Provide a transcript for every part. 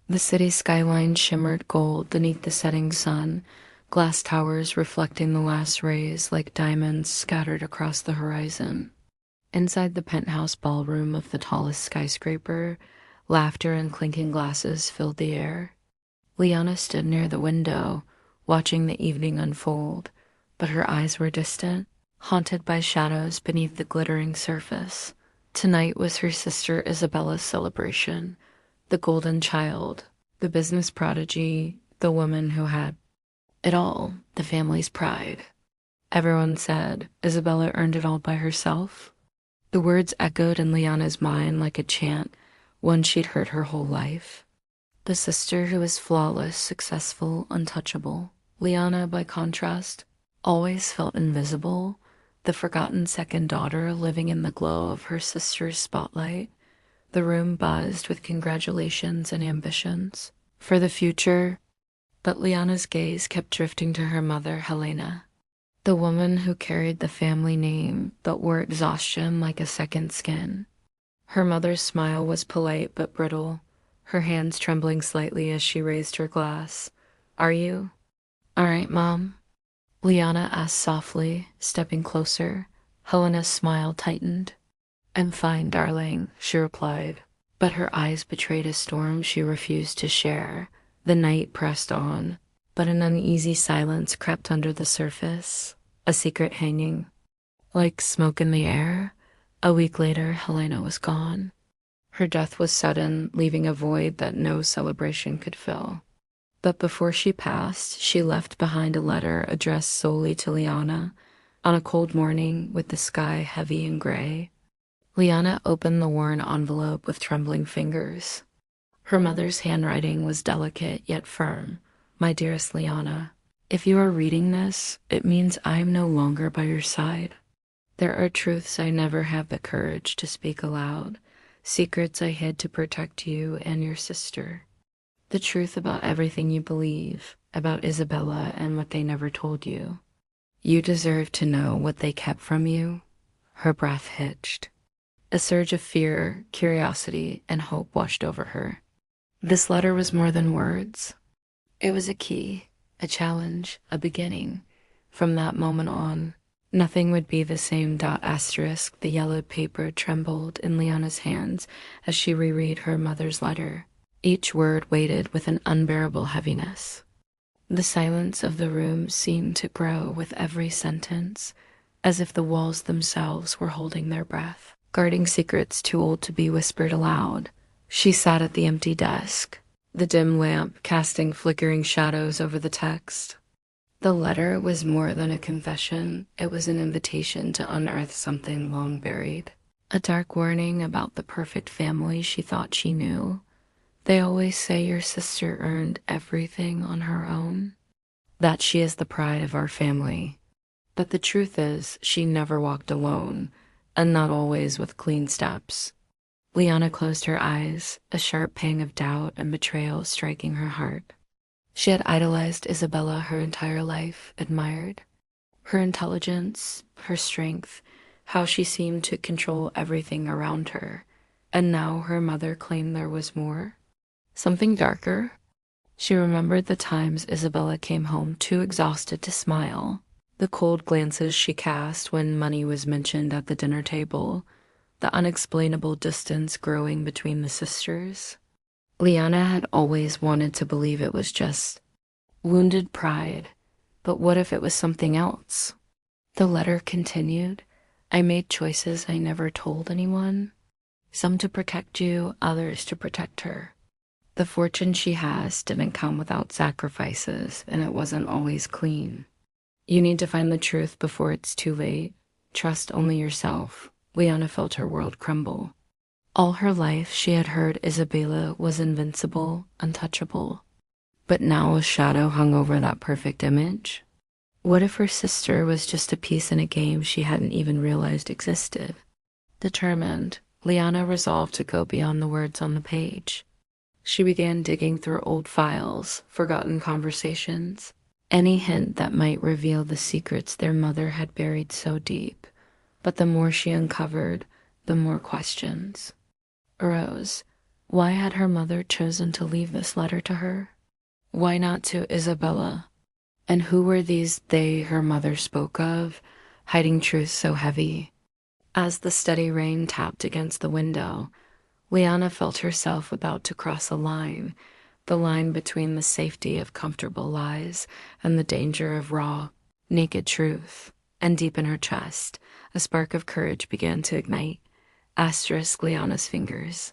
The city skyline shimmered gold beneath the setting sun, glass towers reflecting the last rays like diamonds scattered across the horizon. Inside the penthouse ballroom of the tallest skyscraper, laughter and clinking glasses filled the air. Liana stood near the window, watching the evening unfold, but her eyes were distant, haunted by shadows beneath the glittering surface. Tonight was her sister Isabella's celebration, the golden child, the business prodigy, the woman who had it all, the family's pride. Everyone said Isabella earned it all by herself. The words echoed in Liana's mind like a chant, one she'd heard her whole life. The sister who was flawless, successful, untouchable. Liana, by contrast, always felt invisible, the forgotten second daughter living in the glow of her sister's spotlight. The room buzzed with congratulations and ambitions for the future, but Liana's gaze kept drifting to her mother, Helena, the woman who carried the family name but wore exhaustion like a second skin. Her mother's smile was polite but brittle, her hands trembling slightly as she raised her glass. "Are you all right, Mom?" Liana asked softly, stepping closer. Helena's smile tightened. "I'm fine, darling," she replied, but her eyes betrayed a storm she refused to share. The night pressed on, but an uneasy silence crept under the surface, a secret hanging like smoke in the air. A week later, Helena was gone. Her death was sudden, leaving a void that no celebration could fill. But before she passed, she left behind a letter addressed solely to Liana. On a cold morning, with the sky heavy and gray, Liana opened the worn envelope with trembling fingers. Her mother's handwriting was delicate yet firm. "My dearest Liana, if you are reading this, it means I am no longer by your side. There are truths I never had the courage to speak aloud, secrets I hid to protect you and your sister. The truth about everything you believe, about Isabella and what they never told you. You deserve to know what they kept from you." Her breath hitched. A surge of fear, curiosity, and hope washed over her. This letter was more than words. It was a key, a challenge, a beginning. From that moment on, nothing would be the same. Asterisk, the yellowed paper trembled in Liana's hands as she reread her mother's letter. Each word weighted with an unbearable heaviness. The silence of the room seemed to grow with every sentence, as if the walls themselves were holding their breath, guarding secrets too old to be whispered aloud. She sat at the empty desk, the dim lamp casting flickering shadows over the text. The letter was more than a confession. It was an invitation to unearth something long buried. A dark warning about the perfect family she thought she knew. They always say your sister earned everything on her own, that she is the pride of our family. But the truth is, she never walked alone, and not always with clean steps. Liana closed her eyes, a sharp pang of doubt and betrayal striking her heart. She had idolized Isabella her entire life, admired her intelligence, her strength, how she seemed to control everything around her. And now her mother claimed there was more. Something darker. She remembered the times Isabella came home too exhausted to smile, the cold glances she cast when money was mentioned at the dinner table, the unexplainable distance growing between the sisters. Liana had always wanted to believe it was just wounded pride, but what if it was something else? The letter continued. "I made choices I never told anyone, some to protect you, others to protect her. The fortune she has didn't come without sacrifices, and it wasn't always clean. You need to find the truth before it's too late. Trust only yourself." Liana felt her world crumble. All her life she had heard Isabella was invincible, untouchable. But now a shadow hung over that perfect image. What if her sister was just a piece in a game she hadn't even realized existed? Determined, Liana resolved to go beyond the words on the page. She began digging through old files, forgotten conversations, any hint that might reveal the secrets their mother had buried so deep. But the more she uncovered, the more questions arose. Why had her mother chosen to leave this letter to her? Why not to Isabella? And who were these they her mother spoke of, hiding truths so heavy? As the steady rain tapped against the window, Liana felt herself about to cross a line, the line between the safety of comfortable lies and the danger of raw, naked truth. And deep in her chest, a spark of courage began to ignite. Liana's fingers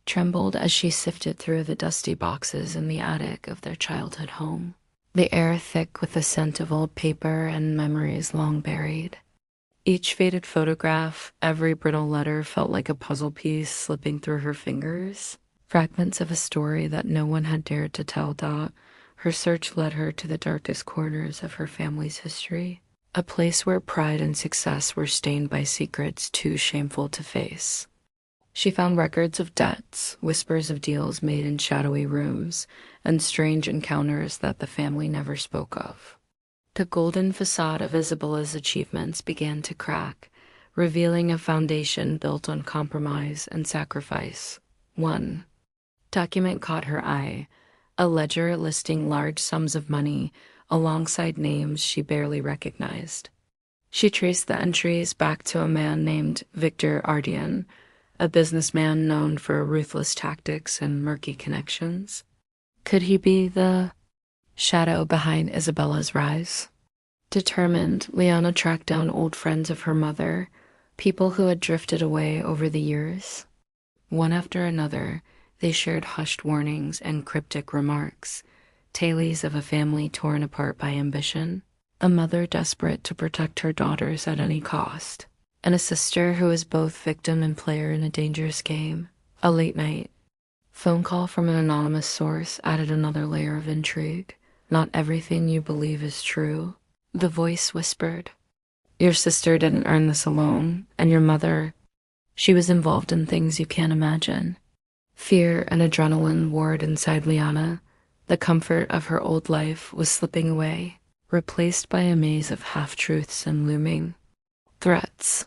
trembled as she sifted through the dusty boxes in the attic of their childhood home, the air thick with the scent of old paper and memories long buried. Each faded photograph, every brittle letter felt like a puzzle piece slipping through her fingers, fragments of a story that no one had dared to tell Dot. Her search led her to the darkest corners of her family's history, a place where pride and success were stained by secrets too shameful to face. She found records of debts, whispers of deals made in shadowy rooms, and strange encounters that the family never spoke of. The golden facade of Isabella's achievements began to crack, revealing a foundation built on compromise and sacrifice. One document caught her eye, a ledger listing large sums of money alongside names she barely recognized. She traced the entries back to a man named Victor Ardian, a businessman known for ruthless tactics and murky connections. Could he be the shadow behind Isabella's rise? Determined, Liana tracked down old friends of her mother, people who had drifted away over the years. One after another, they shared hushed warnings and cryptic remarks, tales of a family torn apart by ambition, a mother desperate to protect her daughters at any cost, and a sister who was both victim and player in a dangerous game. A late night phone call from an anonymous source added another layer of intrigue. Not everything you believe is true, the voice whispered. Your sister didn't earn this alone, and your mother, she was involved in things you can't imagine. Fear and adrenaline warred inside Liana. The comfort of her old life was slipping away, replaced by a maze of half-truths and looming threats.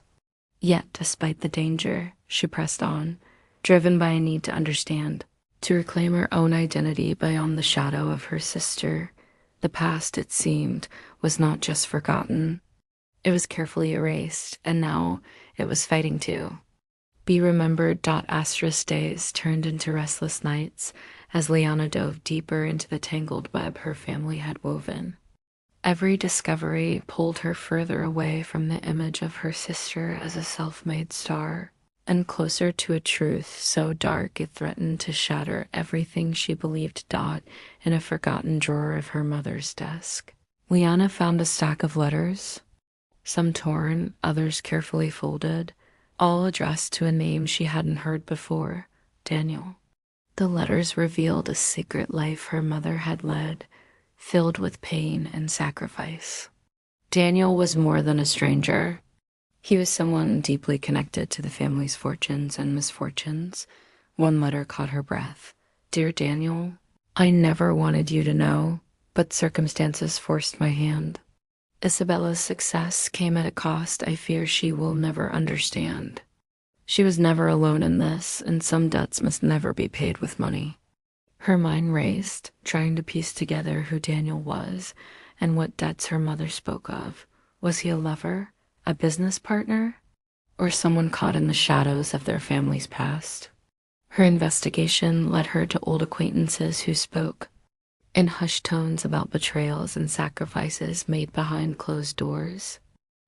Yet, despite the danger, she pressed on, driven by a need to understand, to reclaim her own identity beyond the shadow of her sister. The past, it seemed, was not just forgotten. It was carefully erased, and now it was fighting to be remembered. Days turned into restless nights as Liana dove deeper into the tangled web her family had woven. Every discovery pulled her further away from the image of her sister as a self-made star, and closer to a truth so dark it threatened to shatter everything she believed. In a forgotten drawer of her mother's desk, Liana found a stack of letters, some torn, others carefully folded, all addressed to a name she hadn't heard before, Daniel. The letters revealed a secret life her mother had led, filled with pain and sacrifice. Daniel was more than a stranger. He was someone deeply connected to the family's fortunes and misfortunes. One letter caught her breath. Dear Daniel, I never wanted you to know, but circumstances forced my hand. Isabella's success came at a cost I fear she will never understand. She was never alone in this, and some debts must never be paid with money. Her mind raced, trying to piece together who Daniel was and what debts her mother spoke of. Was he a lover, a business partner, or someone caught in the shadows of their family's past? Her investigation led her to old acquaintances who spoke in hushed tones about betrayals and sacrifices made behind closed doors.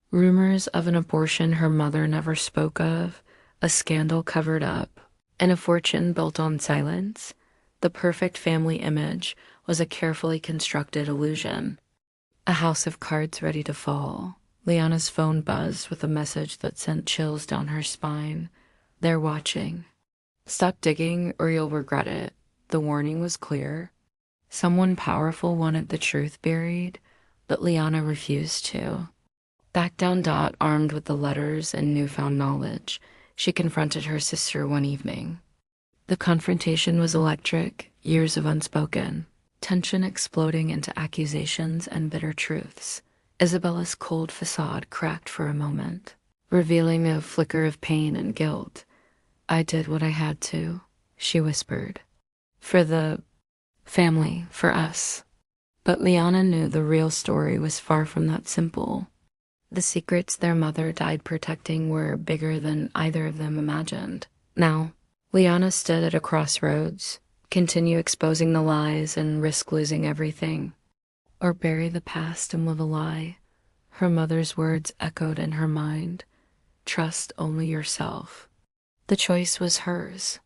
Rumors of an abortion her mother never spoke of, a scandal covered up, and a fortune built on silence. The perfect family image was a carefully constructed illusion. A house of cards ready to fall. Liana's phone buzzed with a message that sent chills down her spine. They're watching. Stop digging or you'll regret it. The warning was clear. Someone powerful wanted the truth buried, but Liana refused to. Back down. Armed with the letters and newfound knowledge, she confronted her sister one evening. The confrontation was electric, years of unspoken tension exploding into accusations and bitter truths. Isabella's cold facade cracked for a moment, revealing a flicker of pain and guilt. I did what I had to, she whispered. For the family, for us. But Liana knew the real story was far from that simple. The secrets their mother died protecting were bigger than either of them imagined. Now, Liana stood at a crossroads, continue exposing the lies and risk losing everything, or bury the past and live a lie. Her mother's words echoed in her mind. Trust only yourself. The choice was hers.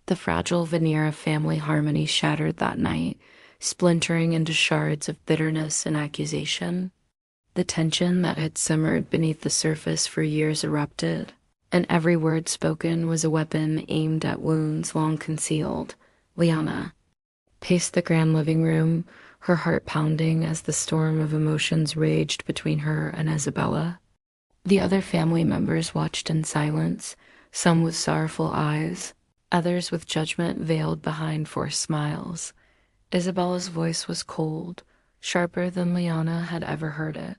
The fragile veneer of family harmony shattered that night, splintering into shards of bitterness and accusation. The tension that had simmered beneath the surface for years erupted, and every word spoken was a weapon aimed at wounds long concealed. Liana paced the grand living room, her heart pounding as the storm of emotions raged between her and Isabella. The other family members watched in silence, some with sorrowful eyes, others with judgment veiled behind forced smiles. Isabella's voice was cold, sharper than Liana had ever heard it.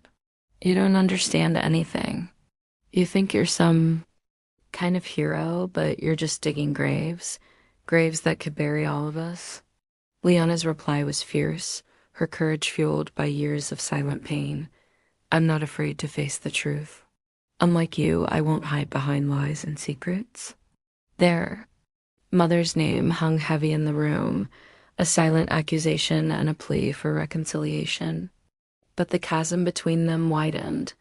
You don't understand anything. You think you're some kind of hero, but you're just digging graves that could bury all of us. Liana's reply was fierce, her courage fueled by years of silent pain. I'm not afraid to face the truth. Unlike you, I won't hide behind lies and secrets. Their mother's name hung heavy in the room, a silent accusation and a plea for reconciliation. But the chasm between them widened.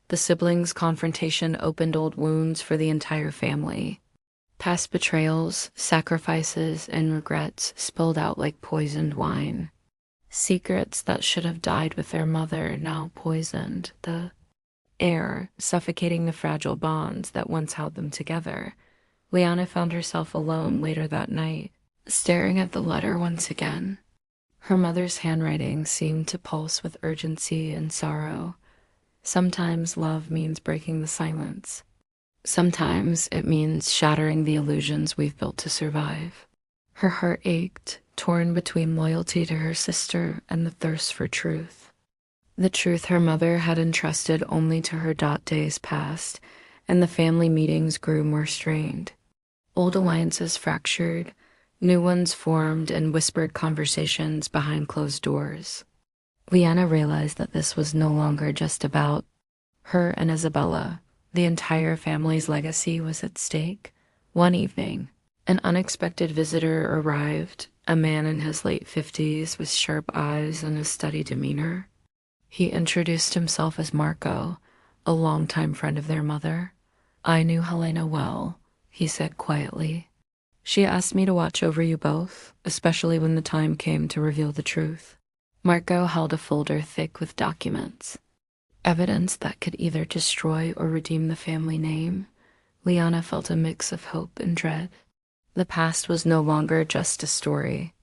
The siblings' confrontation opened old wounds for the entire family. Past betrayals, sacrifices, and regrets spilled out like poisoned wine. Secrets that should have died with their mother now poisoned the air, suffocating the fragile bonds that once held them together. Liana found herself alone later that night, staring at the letter once again. Her mother's handwriting seemed to pulse with urgency and sorrow. Sometimes love means breaking the silence. Sometimes it means shattering the illusions we've built to survive. Her heart ached, torn between loyalty to her sister and the thirst for truth. The truth her mother had entrusted only to her. Days passed, and the family meetings grew more strained. Old alliances fractured, new ones formed in whispered conversations behind closed doors. Liana realized that this was no longer just about her and Isabella. The entire family's legacy was at stake. One evening, an unexpected visitor arrived, a man in his late 50s with sharp eyes and a steady demeanor. He introduced himself as Marco, a longtime friend of their mother. I knew Helena well, he said quietly. She asked me to watch over you both, especially when the time came to reveal the truth. Marco held a folder thick with documents, evidence that could either destroy or redeem the family name. Liana felt a mix of hope and dread. The past was no longer just a story.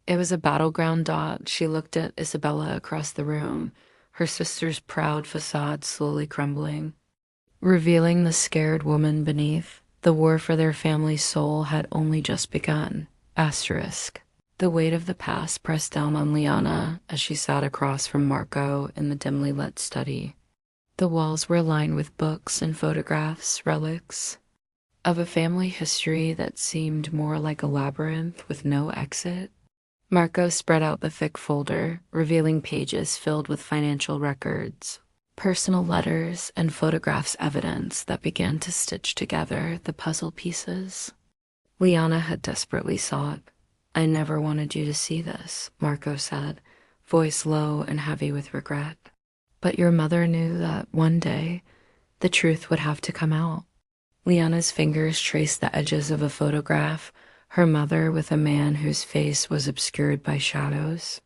It was a battleground. She looked at Isabella across the room, her sister's proud facade slowly crumbling, revealing the scared woman beneath. The war for their family's soul had only just begun. Asterisk. The weight of the past pressed down on Liana as she sat across from Marco in the dimly lit study. The walls were lined with books and photographs, relics of a family history that seemed more like a labyrinth with no exit. Marco spread out the thick folder, revealing pages filled with financial records, personal letters, and photographs evidence that began to stitch together the puzzle pieces. Liana had desperately sought. I never wanted you to see this, Marco said, voice low and heavy with regret. But your mother knew that one day the truth would have to come out. Liana's fingers traced the edges of a photograph, her mother with a man whose face was obscured by shadows.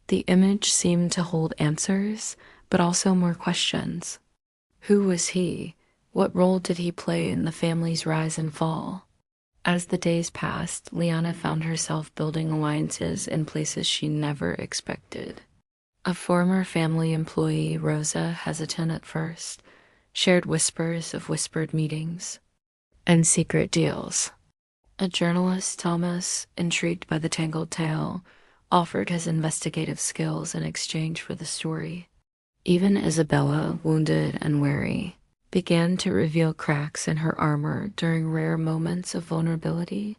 The image seemed to hold answers, but also more questions. Who was he? What role did he play in the family's rise and fall? As the days passed, Liana found herself building alliances in places she never expected. A former family employee, Rosa, hesitant at first, shared whispers of whispered meetings and secret deals. A journalist, Thomas, intrigued by the tangled tale, offered his investigative skills in exchange for the story. Even Isabella, wounded and wary, began to reveal cracks in her armor during rare moments of vulnerability.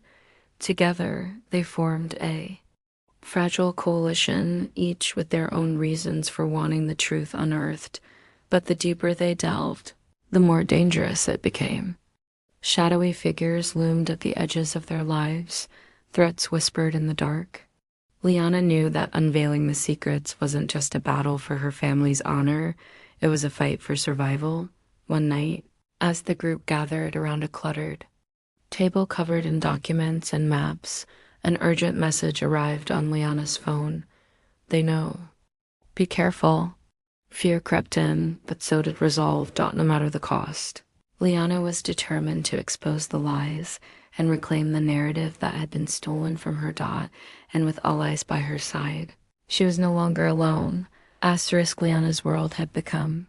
Together, they formed a fragile coalition, each with their own reasons for wanting the truth unearthed. But the deeper they delved, the more dangerous it became. Shadowy figures loomed at the edges of their lives, threats whispered in the dark. Liana knew that unveiling the secrets wasn't just a battle for her family's honor, it was a fight for survival. One night, as the group gathered around a cluttered table covered in documents and maps, an urgent message arrived on Liana's phone. They know. Be careful. Fear crept in, but so did resolve, no matter the cost. Liana was determined to expose the lies and reclaim the narrative that had been stolen from her, and with allies by her side. She was no longer alone. Liana's world had become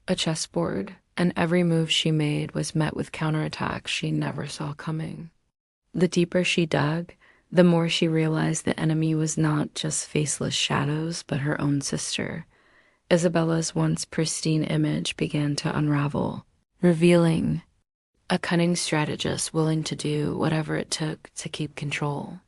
a chessboard, and every move she made was met with counterattacks she never saw coming. The deeper she dug, the more she realized the enemy was not just faceless shadows, but her own sister. Isabella's once pristine image began to unravel, revealing a cunning strategist willing to do whatever it took to keep control.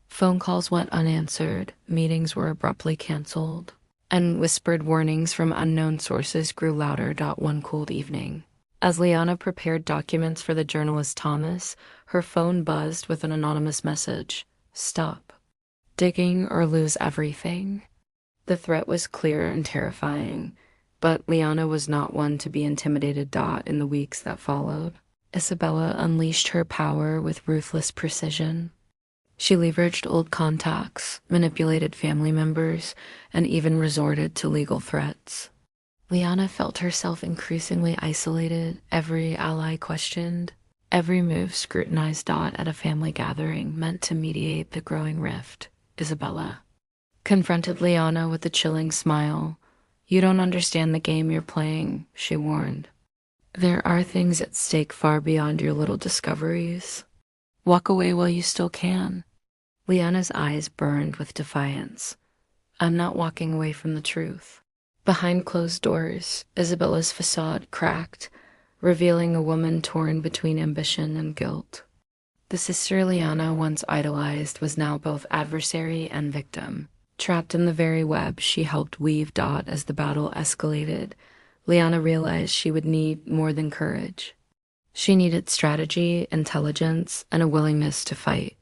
Phone calls went unanswered, meetings were abruptly canceled, and whispered warnings from unknown sources grew louder. One cold evening, as Liana prepared documents for the journalist Thomas, her phone buzzed with an anonymous message. Stop. Digging or lose everything. The threat was clear and terrifying, but Liana was not one to be intimidated. In the weeks that followed, Isabella unleashed her power with ruthless precision. She leveraged old contacts, manipulated family members, and even resorted to legal threats. Liana felt herself increasingly isolated, every ally questioned, every move scrutinized. At a family gathering meant to mediate the growing rift, Isabella confronted Liana with a chilling smile. You don't understand the game you're playing, she warned. There are things at stake far beyond your little discoveries. Walk away while you still can. Liana's eyes burned with defiance. I'm not walking away from the truth. Behind closed doors, Isabella's facade cracked, revealing a woman torn between ambition and guilt. The sister Liana once idolized was now both adversary and victim. Trapped in the very web she helped weave. As the battle escalated, Liana realized she would need more than courage. She needed strategy, intelligence, and a willingness to fight.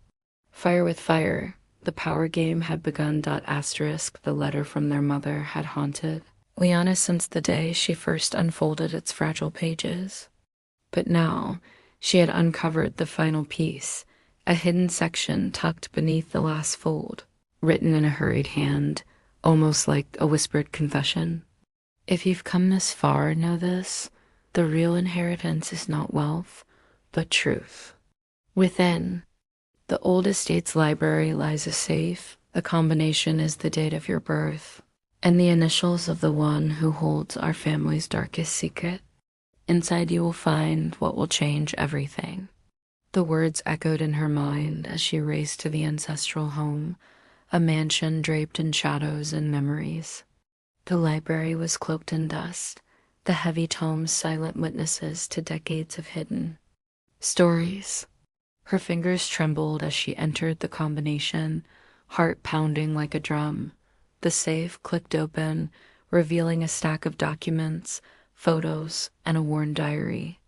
Fire with fire, the power game had begun. The letter from their mother had haunted Liana since the day she first unfolded its fragile pages. But now, she had uncovered the final piece, a hidden section tucked beneath the last fold, written in a hurried hand, almost like a whispered confession. If you've come this far, know this. The real inheritance is not wealth, but truth. Within the old estate's library lies a safe. The combination is the date of your birth and the initials of the one who holds our family's darkest secret. Inside you will find what will change everything. The words echoed in her mind as she raced to the ancestral home, a mansion draped in shadows and memories. The library was cloaked in dust, the heavy tomes silent witnesses to decades of hidden stories. Her fingers trembled as she entered the combination, heart pounding like a drum. The safe clicked open, revealing a stack of documents, photos, and a worn diary.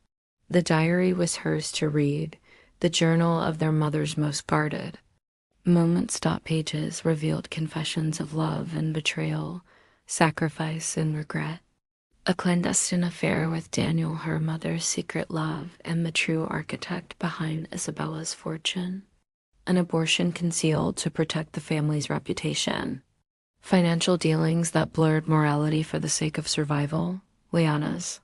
The diary was hers to read, the journal of their mother's most guarded. Moments. Pages revealed confessions of love and betrayal, sacrifice and regret. A clandestine affair with Daniel, her mother's secret love, and the true architect behind Isabella's fortune. An abortion concealed to protect the family's reputation. Financial dealings that blurred morality for the sake of survival. Liana's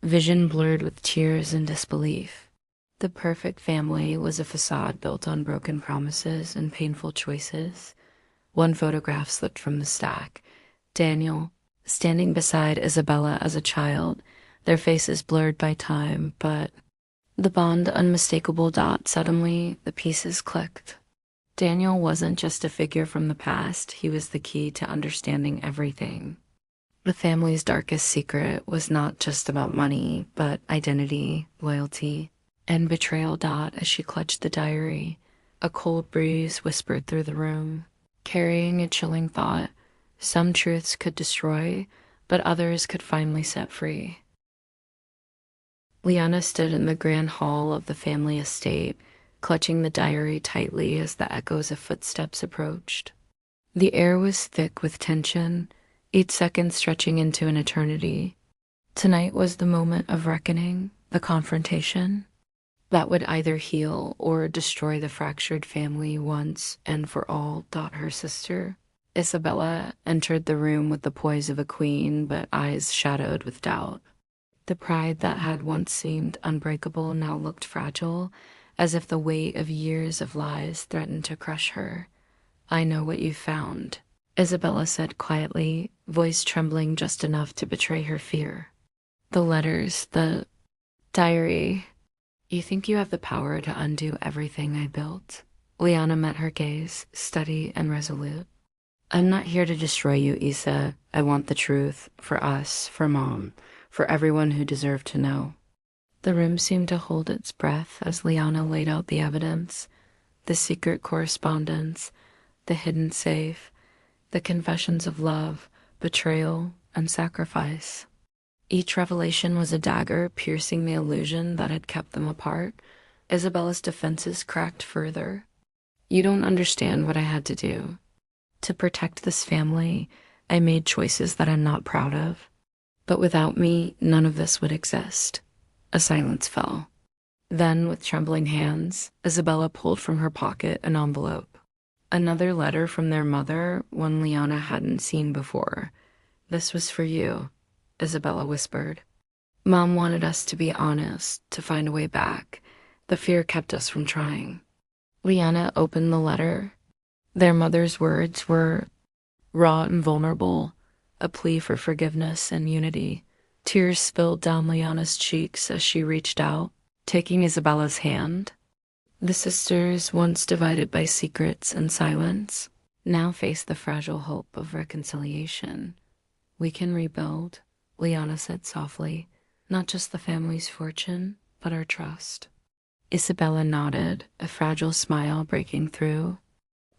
vision blurred with tears and disbelief. The perfect family was a facade built on broken promises and painful choices. One photograph slipped from the stack. Daniel, standing beside Isabella as a child, their faces blurred by time, but the bond unmistakable. Suddenly, the pieces clicked. Daniel wasn't just a figure from the past, he was the key to understanding everything. The family's darkest secret was not just about money, but identity, loyalty, and betrayal. As she clutched the diary, a cold breeze whispered through the room, carrying a chilling thought. Some truths could destroy, but others could finally set free. Liana stood in the grand hall of the family estate, clutching the diary tightly as the echoes of footsteps approached. The air was thick with tension, each second stretching into an eternity. Tonight was the moment of reckoning, the confrontation that would either heal or destroy the fractured family once and for all. Her sister, Isabella, entered the room with the poise of a queen, but eyes shadowed with doubt. The pride that had once seemed unbreakable now looked fragile, as if the weight of years of lies threatened to crush her. "I know what you found," Isabella said quietly, voice trembling just enough to betray her fear. "The letters, the diary. You think you have the power to undo everything I built?" Liana met her gaze, steady and resolute. "I'm not here to destroy you, Isa. I want the truth, for us, for Mom, for everyone who deserved to know." The room seemed to hold its breath as Liana laid out the evidence, the secret correspondence, the hidden safe, the confessions of love, betrayal, and sacrifice. Each revelation was a dagger piercing the illusion that had kept them apart. Isabella's defenses cracked further. "You don't understand what I had to do. To protect this family, I made choices that I'm not proud of. But without me, none of this would exist." A silence fell. Then, with trembling hands, Isabella pulled from her pocket an envelope. Another letter from their mother, one Liana hadn't seen before. "This was for you," Isabella whispered. "Mom wanted us to be honest, to find a way back. The fear kept us from trying." Liana opened the letter. Their mother's words were raw and vulnerable, a plea for forgiveness and unity. Tears spilled down Liana's cheeks as she reached out, taking Isabella's hand. The sisters, once divided by secrets and silence, now faced the fragile hope of reconciliation. "We can rebuild," Liana said softly, "not just the family's fortune, but our trust." Isabella nodded, a fragile smile breaking through.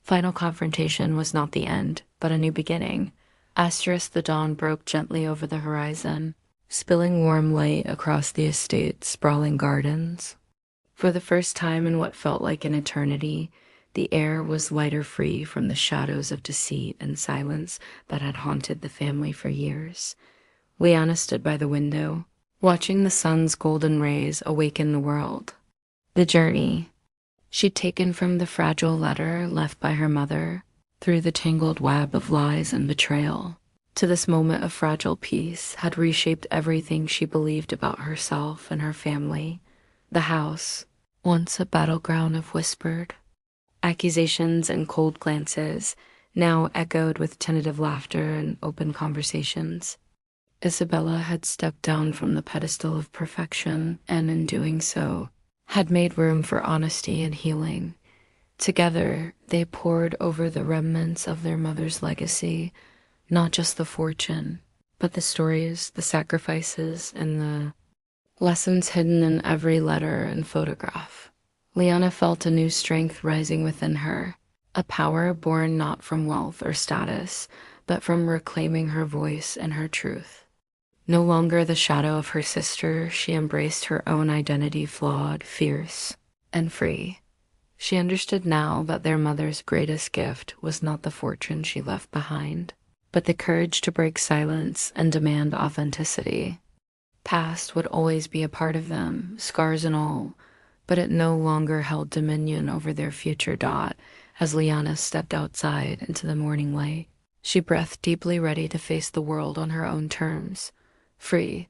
Final confrontation was not the end, but a new beginning. The dawn broke gently over the horizon, spilling warm light across the estate's sprawling gardens. For the first time in what felt like an eternity, the air was lighter, free from the shadows of deceit and silence that had haunted the family for years. Liana stood by the window, watching the sun's golden rays awaken the world. The journey she'd taken from the fragile letter left by her mother, through the tangled web of lies and betrayal, to this moment of fragile peace, had reshaped everything she believed about herself and her family. The house, once a battleground of whispered accusations and cold glances, now echoed with tentative laughter and open conversations. Isabella had stepped down from the pedestal of perfection, and in doing so, had made room for honesty and healing. Together, they pored over the remnants of their mother's legacy, not just the fortune, but the stories, the sacrifices, and the lessons hidden in every letter and photograph. Liana felt a new strength rising within her, a power born not from wealth or status, but from reclaiming her voice and her truth. No longer the shadow of her sister, she embraced her own identity, flawed, fierce, and free. She understood now that their mother's greatest gift was not the fortune she left behind, but the courage to break silence and demand authenticity. Past would always be a part of them, scars and all, but it no longer held dominion over their future. As Liana stepped outside into the morning light, she breathed deeply, ready to face the world on her own terms. Free,